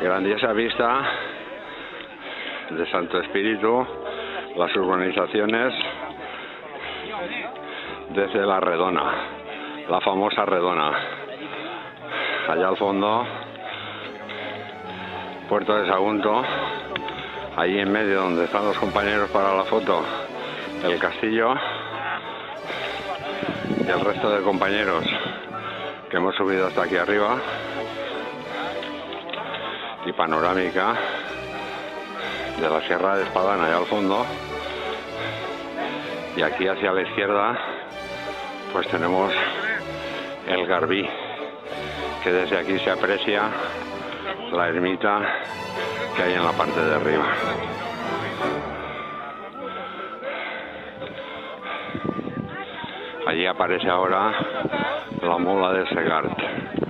Grandiosa vista de Santo Espíritu, las urbanizaciones desde la Redona, la famosa Redona. Allá al fondo, Puerto de Sagunto, allí en medio donde están los compañeros para la foto, el castillo y el resto de compañeros que hemos subido hasta aquí arriba, y panorámica de la Sierra de Espadana allá al fondo. Y aquí hacia la izquierda pues tenemos el Garbí, que desde aquí se aprecia la ermita que hay en la parte de arriba. Allí aparece ahora la Mola de Segart.